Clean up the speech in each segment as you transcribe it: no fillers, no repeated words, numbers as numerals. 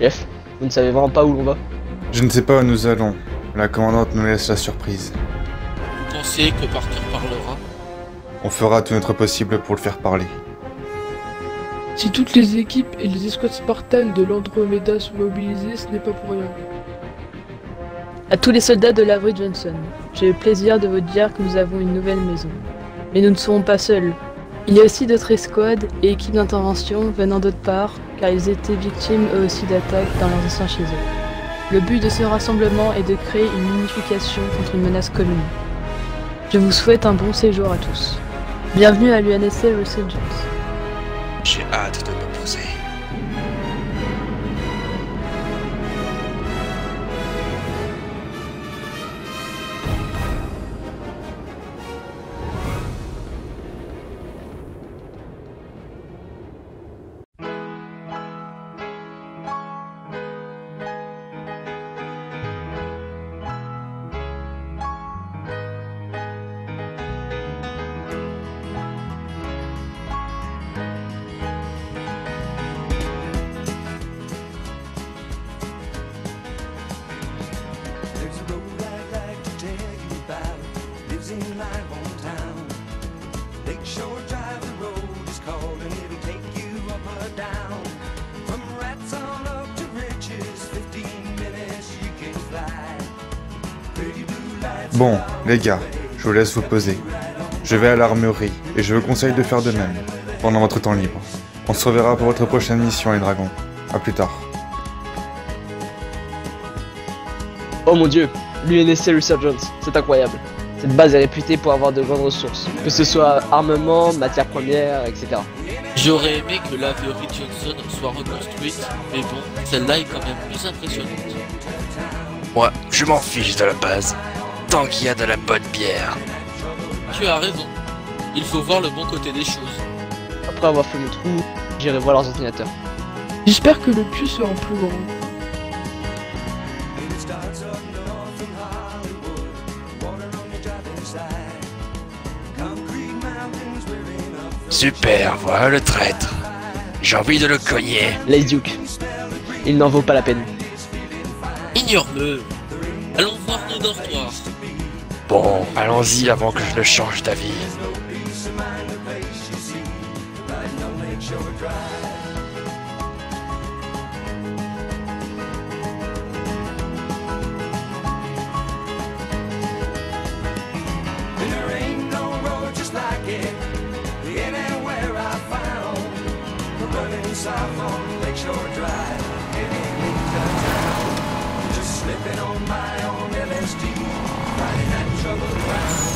Chef, vous ne savez vraiment pas où l'on va? Je ne sais pas où nous allons. La commandante nous laisse la surprise. Vous pensez que Parker parlera? On fera tout notre possible pour le faire parler. Si toutes les équipes et les escouades spartanes de l'Andromeda sont mobilisées, ce n'est pas pour rien. À tous les soldats de l'Avery Johnson, j'ai le plaisir de vous dire que nous avons une nouvelle maison. Mais nous ne serons pas seuls. Il y a aussi d'autres escouades et équipes d'intervention venant d'autre part, car ils étaient victimes eux aussi d'attaques dans leurs anciens chez eux. Le but de ce rassemblement est de créer une unification contre une menace commune. Je vous souhaite un bon séjour à tous. Bienvenue à l'UNSC Resurgence. J'ai hâte de me poser. There's a road I'd like to tell you about. Lives in my hometown. Lakeshore Drive, the road is called, and it'll take you up or down. From rats on up to riches, 15 minutes you can fly. Pretty blue lights. Bon, les gars, je vous laisse vous poser. Je vais à l'armurerie, et je vous conseille de faire de même, pendant votre temps libre. On se reverra pour votre prochaine mission, les dragons. A plus tard. Oh mon dieu, l'UNSC Resurgence, c'est incroyable. Cette base est réputée pour avoir de grandes ressources, que ce soit armement, matières premières, etc. J'aurais aimé que l'Avery Johnson soit reconstruite, mais bon, celle-là est quand même plus impressionnante. Moi, je m'en fiche de la base, tant qu'il y a de la bonne bière. Tu as raison. Il faut voir le bon côté des choses. Après avoir fait mon trou, j'irai voir leurs ordinateurs. J'espère que le puits sera plus grand. It starts up north from Hollywood. Water on the driving side. Concrete mountains rearing up. Super, voilà le traître. J'ai envie de le cogner. Lace Duke, il n'en vaut pas la peine. Ignore-le. Allons voir nos dortoirs. Bon, allons-y avant que je ne change d'avis. Peace of mind, the place you see. Riding on Lakeshore Drive. And there ain't no road just like it anywhere I found. Running south on Lakeshore Drive, getting into town. Just slipping on my own LSD, riding that troubled ground.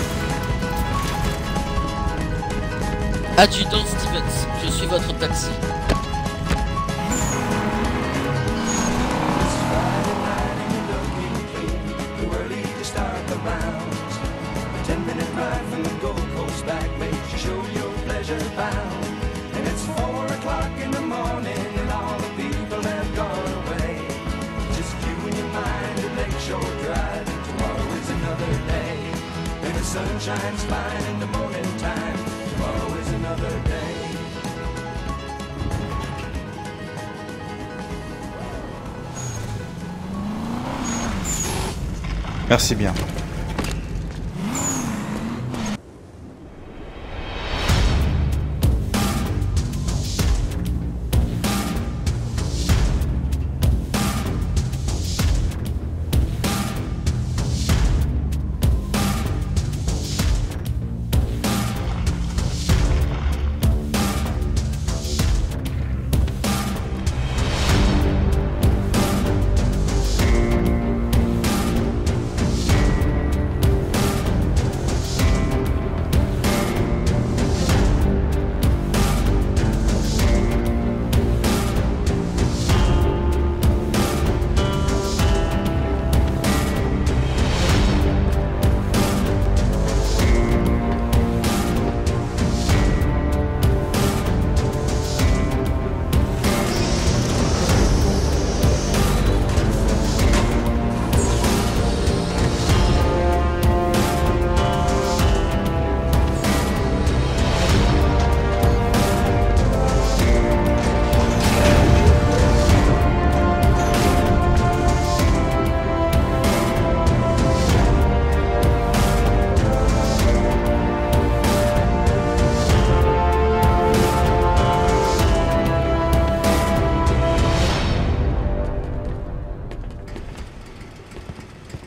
Adjudant Stevens, je suis votre taxi. It's Friday night and you're looking clean, too early to start the rounds. A 10-minute ride from the Gold Coast back makes you show your pleasure bound. And it's 4 o'clock in the morning and all the people have gone away. Just you and your mind at Lakeshore Drive, and tomorrow is another day. And the sun shines fine in the morning time, tomorrow is another day. Merci bien.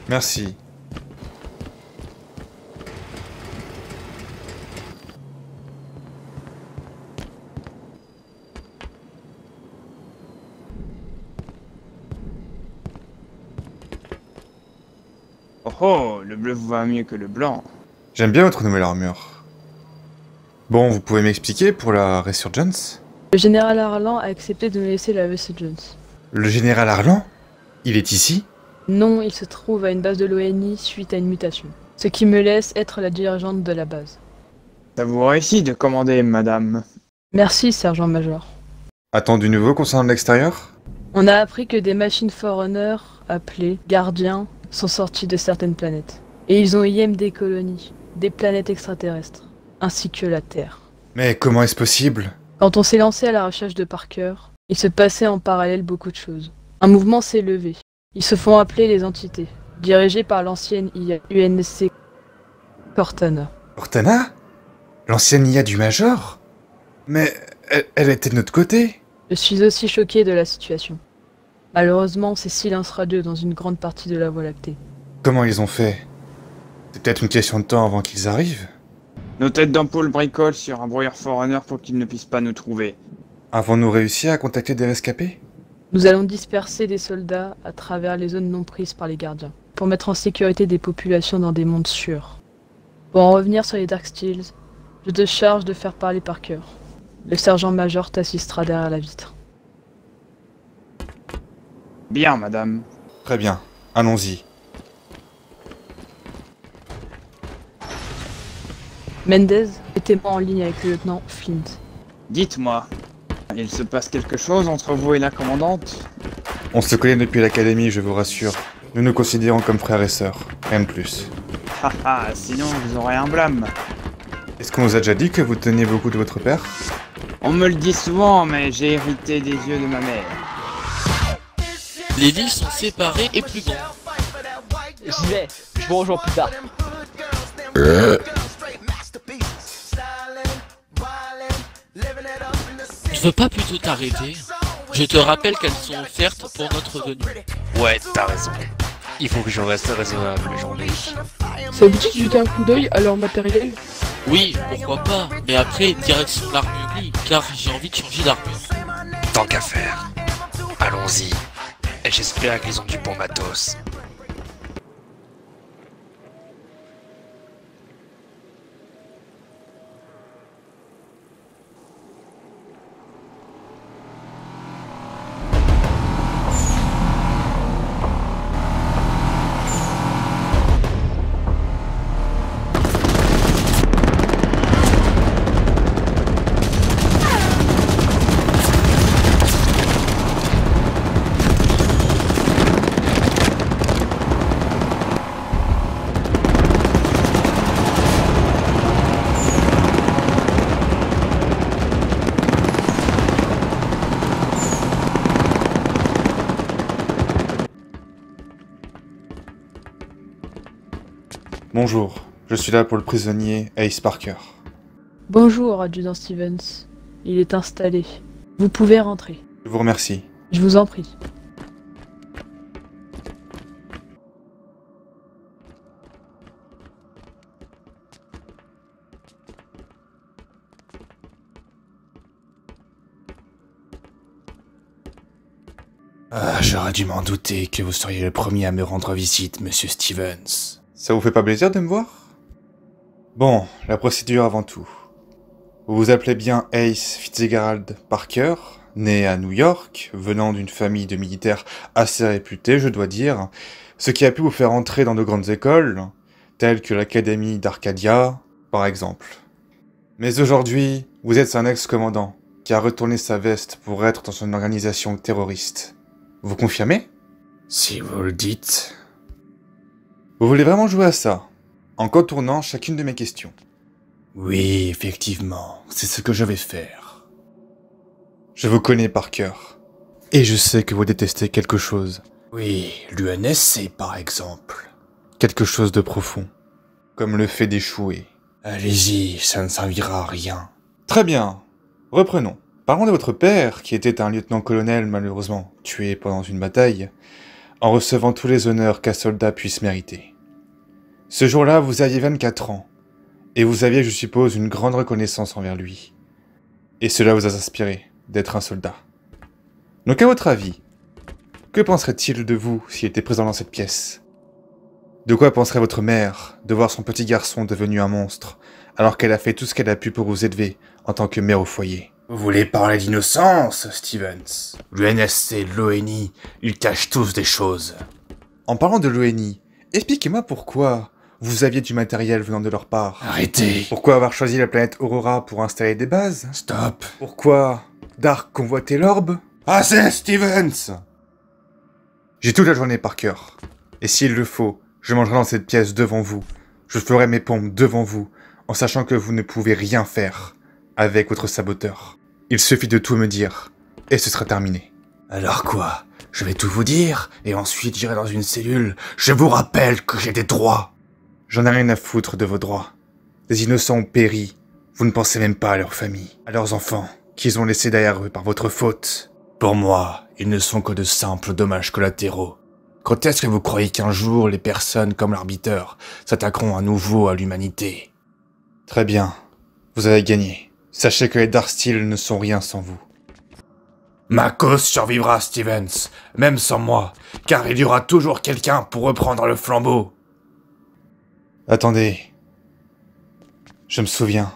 Merci. Oh oh, le bleu vous va mieux que le blanc. J'aime bien votre nouvelle armure. Bon, vous pouvez m'expliquer pour la Resurgence? Le général Harlan a accepté de nous laisser la Resurgence. Le général Harlan? Il est ici? Non, il se trouve à une base de l'ONI suite à une mutation. Ce qui me laisse être la dirigeante de la base. Ça vous réussit de commander, madame. Merci, sergent-major. Attends du nouveau concernant l'extérieur? On a appris que des machines Forerunner, appelées gardiens, sont sorties de certaines planètes. Et ils ont IM des colonies, des planètes extraterrestres, ainsi que la Terre. Mais comment est-ce possible? Quand on s'est lancé à la recherche de Parker, il se passait en parallèle beaucoup de choses. Un mouvement s'est levé. Ils se font appeler les entités, dirigées par l'ancienne IA UNSC Cortana. Cortana? L'ancienne IA du Major? Mais elle était de notre côté. Je suis aussi choqué de la situation. Malheureusement, c'est silence radio dans une grande partie de la Voie lactée. Comment ils ont fait? C'est peut-être une question de temps avant qu'ils arrivent. Nos têtes d'ampoule bricolent sur un brouillard Forerunner pour qu'ils ne puissent pas nous trouver. Avons-nous réussi à contacter des rescapés? Nous allons disperser des soldats à travers les zones non prises par les gardiens, pour mettre en sécurité des populations dans des mondes sûrs. Pour en revenir sur les Dark Steels, je te charge de faire parler Parker. Le sergent-major t'assistera derrière la vitre. Bien, madame. Très bien, allons-y. Mendez, mettez-moi en ligne avec le lieutenant Flint. Dites-moi, il se passe quelque chose entre vous et la commandante? On se connaît depuis l'académie, je vous rassure. Nous nous considérons comme frères et sœurs, rien de plus. Haha, sinon vous aurez un blâme. Est-ce qu'on vous a déjà dit que vous teniez beaucoup de votre père? On me le dit souvent, mais j'ai hérité des yeux de ma mère. Les villes sont séparées et plus grandes. J'y vais, je vous rejoins plus tard. Tu veux pas plutôt t'arrêter? Je te rappelle qu'elles sont offertes pour notre venue. Ouais, t'as raison. Il faut que je reste raisonnable aujourd'hui. Ça vous dit de jeter un coup d'œil à leur matériel? Oui, pourquoi pas, mais après, direction l'armurerie, car j'ai envie de changer d'armure. Tant qu'à faire. Allons-y. Et j'espère qu'ils ont du bon matos. Bonjour, je suis là pour le prisonnier Ace Parker. Bonjour, adjudant Stevens. Il est installé. Vous pouvez rentrer. Je vous remercie. Je vous en prie. Ah, j'aurais dû m'en douter que vous seriez le premier à me rendre visite, monsieur Stevens. Ça vous fait pas plaisir de me voir? Bon, la procédure avant tout. Vous vous appelez bien Ace Fitzgerald Parker, né à New York, venant d'une famille de militaires assez réputée, je dois dire, ce qui a pu vous faire entrer dans de grandes écoles, telles que l'Académie d'Arcadia, par exemple. Mais aujourd'hui, vous êtes un ex-commandant qui a retourné sa veste pour être dans une organisation terroriste. Vous confirmez? Si vous le dites. Vous voulez vraiment jouer à ça, en contournant chacune de mes questions? Oui, effectivement, c'est ce que je vais faire. Je vous connais par cœur, et je sais que vous détestez quelque chose. Oui, l'UNSC par exemple. Quelque chose de profond, comme le fait d'échouer. Allez-y, ça ne servira à rien. Très bien, reprenons. Parlons de votre père, qui était un lieutenant-colonel malheureusement tué pendant une bataille. en recevant tous les honneurs qu'un soldat puisse mériter. Ce jour-là, vous aviez 24 ans, et vous aviez, je suppose, une grande reconnaissance envers lui. Et cela vous a inspiré d'être un soldat. Donc à votre avis, que penserait-il de vous s'il était présent dans cette pièce? De quoi penserait votre mère de voir son petit garçon devenu un monstre, alors qu'elle a fait tout ce qu'elle a pu pour vous élever en tant que mère au foyer? Vous voulez parler d'innocence, Stevens? L'UNSC et l'ONI, ils cachent tous des choses. En parlant de l'ONI, expliquez-moi pourquoi vous aviez du matériel venant de leur part. Arrêtez! Pourquoi avoir choisi la planète Aurora pour installer des bases? Stop! Pourquoi Dark convoitait l'orbe? Assez, Stevens! J'ai toute la journée par cœur. Et s'il le faut, je mangerai dans cette pièce devant vous. Je ferai mes pompes devant vous, en sachant que vous ne pouvez rien faire avec votre saboteur. Il suffit de tout me dire, et ce sera terminé. Alors quoi? Je vais tout vous dire, et ensuite j'irai dans une cellule. Je vous rappelle que j'ai des droits. J'en ai rien à foutre de vos droits. Des innocents ont péri. Vous ne pensez même pas à leurs familles, à leurs enfants, qu'ils ont laissés derrière eux par votre faute. Pour moi, ils ne sont que de simples dommages collatéraux. Quand est-ce que vous croyez qu'un jour les personnes comme l'arbiteur s'attaqueront à nouveau à l'humanité? Très bien. Vous avez gagné. Sachez que les Darksteel ne sont rien sans vous. Ma cause survivra, Stevens, même sans moi, car il y aura toujours quelqu'un pour reprendre le flambeau. Attendez. Je me souviens.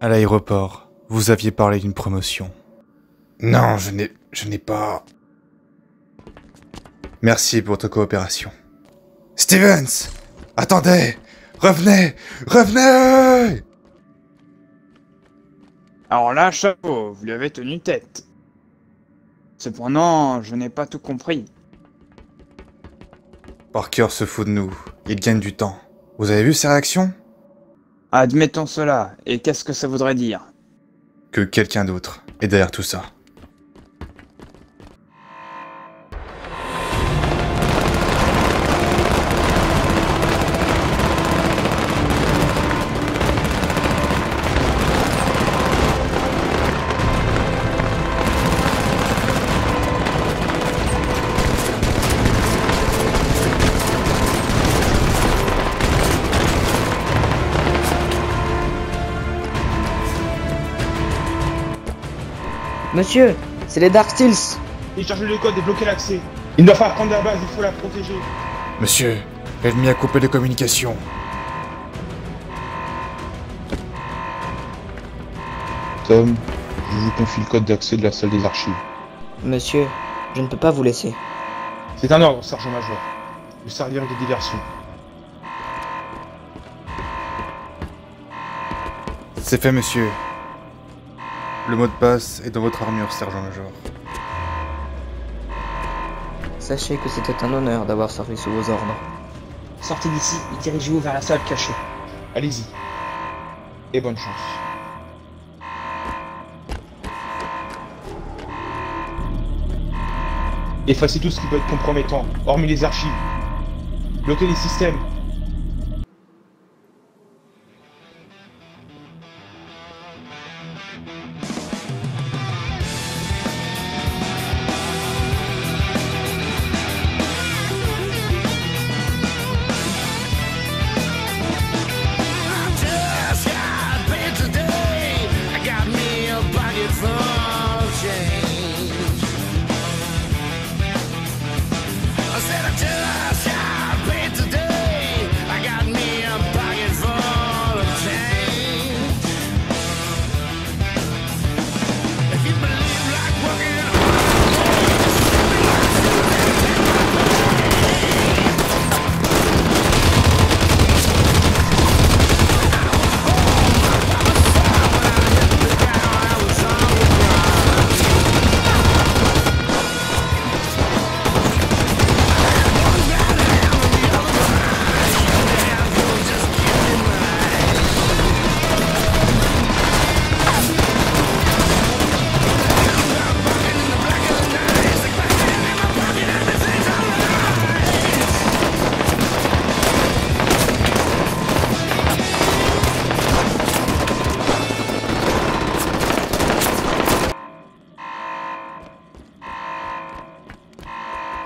À l'aéroport, vous aviez parlé d'une promotion. Non, je n'ai pas... Merci pour votre coopération. Stevens! Attendez! Revenez! Revenez! Alors là, chapeau, vous lui avez tenu tête. Cependant, je n'ai pas tout compris. Parker se fout de nous. Il gagne du temps. Vous avez vu ses réactions? Admettons cela, et qu'est-ce que ça voudrait dire? Que quelqu'un d'autre est derrière tout ça. Monsieur, c'est les Darksteels. Il cherche le code et bloquer l'accès. Il doit faire prendre la base, il faut la protéger. Monsieur, l'ennemi a coupé les communications. Tom, je vous confie le code d'accès de la salle des archives. Monsieur, je ne peux pas vous laisser. C'est un ordre, sergent-major. Je servirai de diversion. C'est fait, monsieur. Le mot de passe est dans votre armure, sergent-major. Sachez que c'était un honneur d'avoir servi sous vos ordres. Sortez d'ici et dirigez-vous vers la salle cachée. Allez-y. Et bonne chance. Effacez tout ce qui peut être compromettant, hormis les archives. Bloquez les systèmes.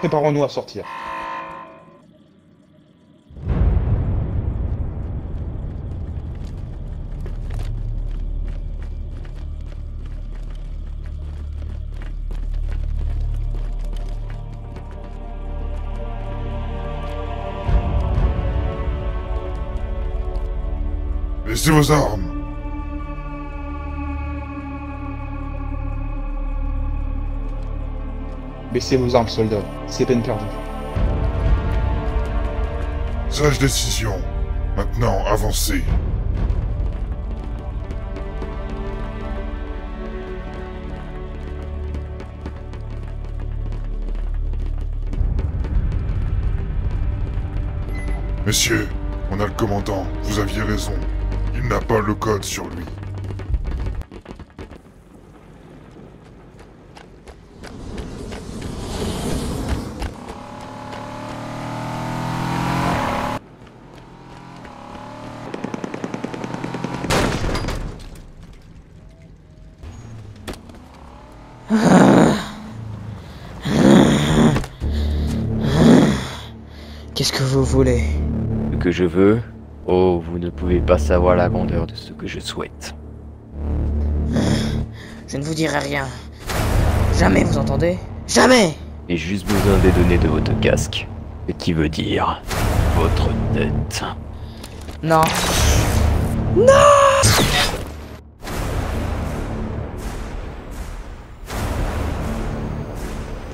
Préparons-nous à sortir. Laissez vos armes. Baissez vos armes, soldats. C'est peine perdue. Sage décision. Maintenant, avancez. Messieurs, on a le commandant. Vous aviez raison. Il n'a pas le code sur lui. Qu'est-ce que vous voulez? Ce que je veux? Oh, vous ne pouvez pas savoir la grandeur de ce que je souhaite. Je ne vous dirai rien. Jamais, vous entendez? Jamais! J'ai juste besoin des données de votre casque. Ce qui veut dire votre tête. Non. Non!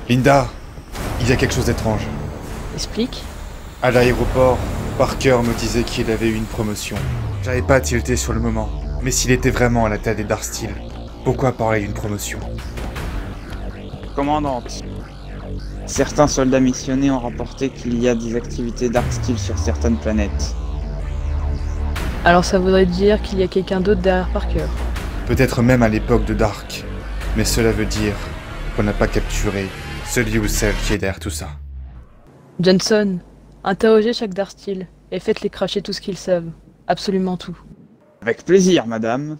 Linda, il y a quelque chose d'étrange. Explique. À l'aéroport, Parker me disait qu'il avait eu une promotion. J'avais pas tilté sur le moment, mais s'il était vraiment à la tête des Darksteel, pourquoi parler d'une promotion? Commandante. Certains soldats missionnés ont rapporté qu'il y a des activités Darksteel sur certaines planètes. Alors ça voudrait dire qu'il y a quelqu'un d'autre derrière Parker. Peut-être même à l'époque de Dark, mais cela veut dire qu'on n'a pas capturé celui ou celle qui est derrière tout ça. Johnson, interrogez chaque Darksteel et faites-les cracher tout ce qu'ils savent. Absolument tout. Avec plaisir, madame.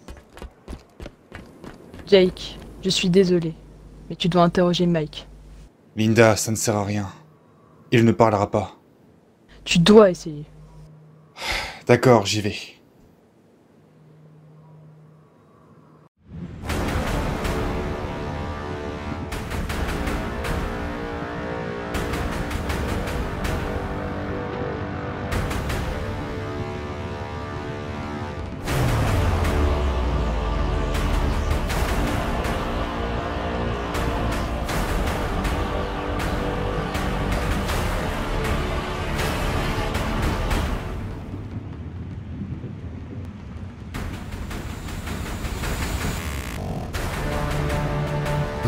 Jake, je suis désolé, mais tu dois interroger Mike. Linda, ça ne sert à rien. Il ne parlera pas. Tu dois essayer. D'accord, j'y vais.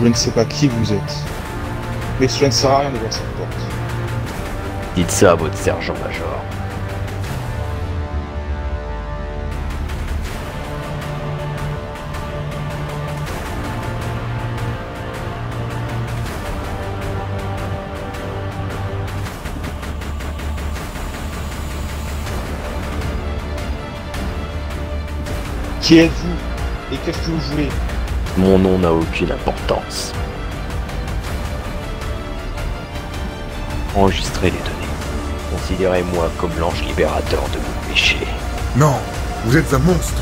Je ne sais pas qui vous êtes, mais cela ne sert à rien d'ouvrir cette porte. Dites ça à votre sergent-major. Qui êtes-vous? Et qu'est-ce que vous voulez? Mon nom n'a aucune importance. Enregistrez les données. Considérez-moi comme l'ange libérateur de vos péchés. Non, vous êtes un monstre.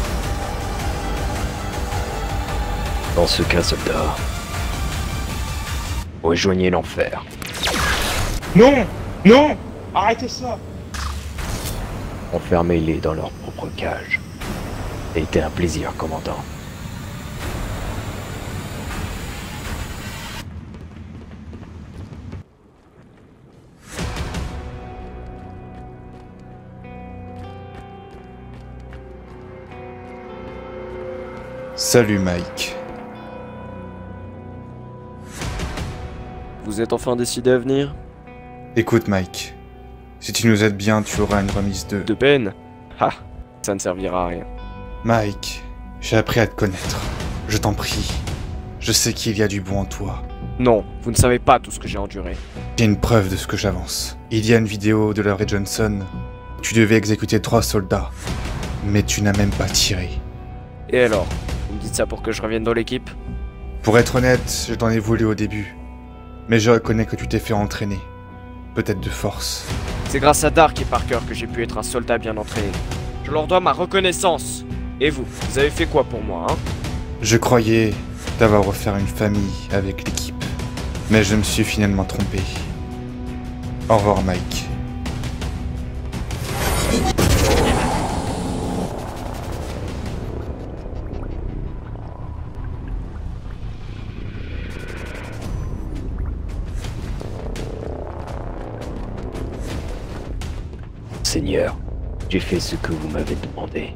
Dans ce cas, soldat, rejoignez l'enfer. Non! Non! Arrêtez ça! Enfermez-les dans leur propre cage. Ça a été un plaisir, commandant. Salut Mike. Vous êtes enfin décidé à venir? Écoute Mike, si tu nous aides bien, tu auras une remise de... De peine? Ha! Ça ne servira à rien. Mike, j'ai appris à te connaître. Je t'en prie. Je sais qu'il y a du bon en toi. Non, vous ne savez pas tout ce que j'ai enduré. J'ai une preuve de ce que j'avance. Il y a une vidéo de Larry Johnson. Tu devais exécuter 3 soldats, mais tu n'as même pas tiré. Et alors? Vous me dites ça pour que je revienne dans l'équipe? Pour être honnête, je t'en ai voulu au début. Mais je reconnais que tu t'es fait entraîner. Peut-être de force. C'est grâce à Dark et Parker que j'ai pu être un soldat bien entraîné. Je leur dois ma reconnaissance. Et vous avez fait quoi pour moi, hein? Je croyais d'avoir refaire une famille avec l'équipe. Mais je me suis finalement trompé. Au revoir, Mike. Seigneur, j'ai fait ce que vous m'avez demandé.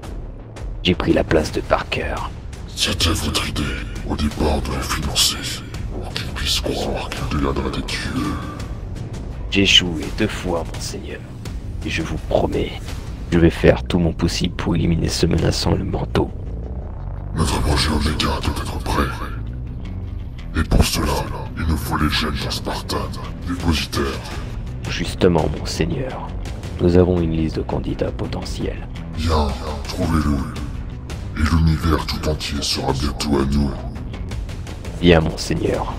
J'ai pris la place de Parker. C'était votre idée, au départ, de le financer, pour qu'il puisse croire qu'il deviendra des dieux. J'ai échoué 2 fois, mon Seigneur. Et je vous promets, je vais faire tout mon possible pour éliminer ce menaçant le manteau. Notre projet Oméga doit être prêt. Et pour cela, il nous faut les gènes d'un Spartan, dépositaires. Justement, mon Seigneur, nous avons une liste de candidats potentiels. Bien, trouvez-le. Et l'univers tout entier sera bientôt à nous. Bien, mon Seigneur.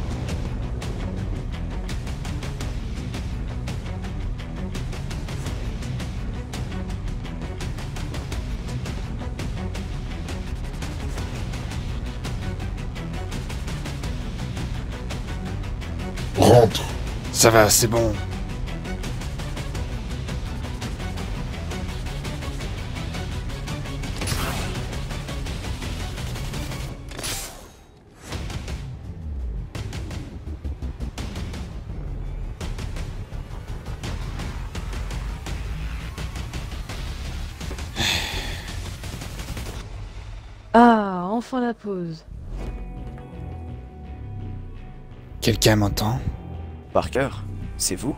Rentre. Ça va, c'est bon. Ah, enfin la pause. Quelqu'un m'entend? Parker, c'est vous?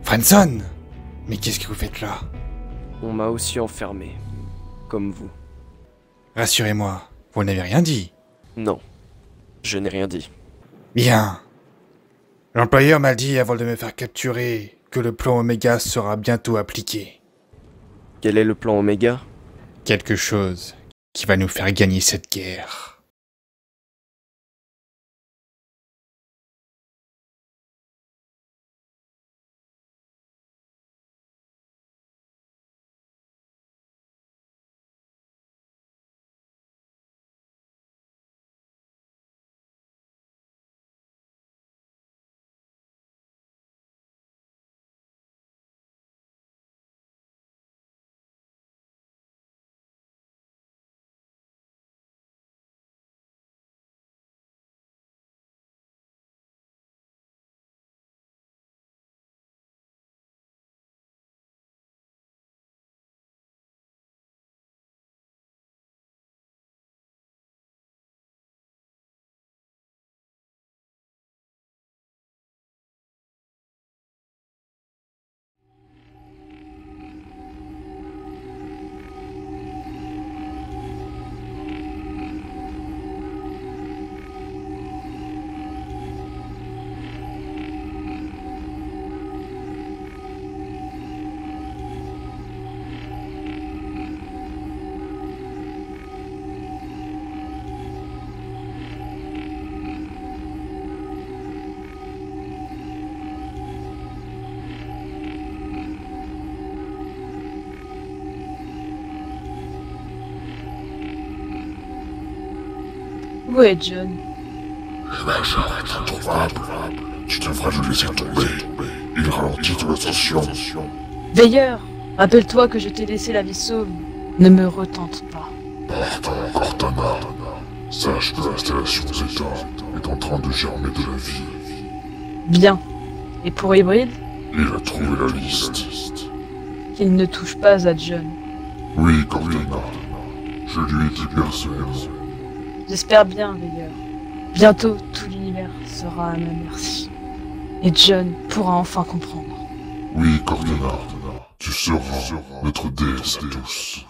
Franson! Mais qu'est-ce que vous faites là? On m'a aussi enfermé. Comme vous. Rassurez-moi, vous n'avez rien dit. Non, je n'ai rien dit. Bien. L'employeur m'a dit avant de me faire capturer que le plan Oméga sera bientôt appliqué. Quel est le plan Oméga? Quelque chose qui va nous faire gagner cette guerre. Où est John? Eh ben, j'arrête introuvable. Tu devrais le laisser tomber. Il ralentit ton ascension. Veilleur, rappelle-toi que je t'ai laissé la vie sauve. Ne me retente pas. Pardon, Cortana. Sache que l'installation Zeta est en train de germer de la vie. Bien. Et pour Hybride? Il a trouvé la liste. Qu'il ne touche pas à John. Oui, Cortana. Je lui ai dit personnellement. J'espère bien, Veilleur. Bientôt, tout l'univers sera à ma merci. Et John pourra enfin comprendre. Oui, Cortana. Tu seras notre déesse à tous.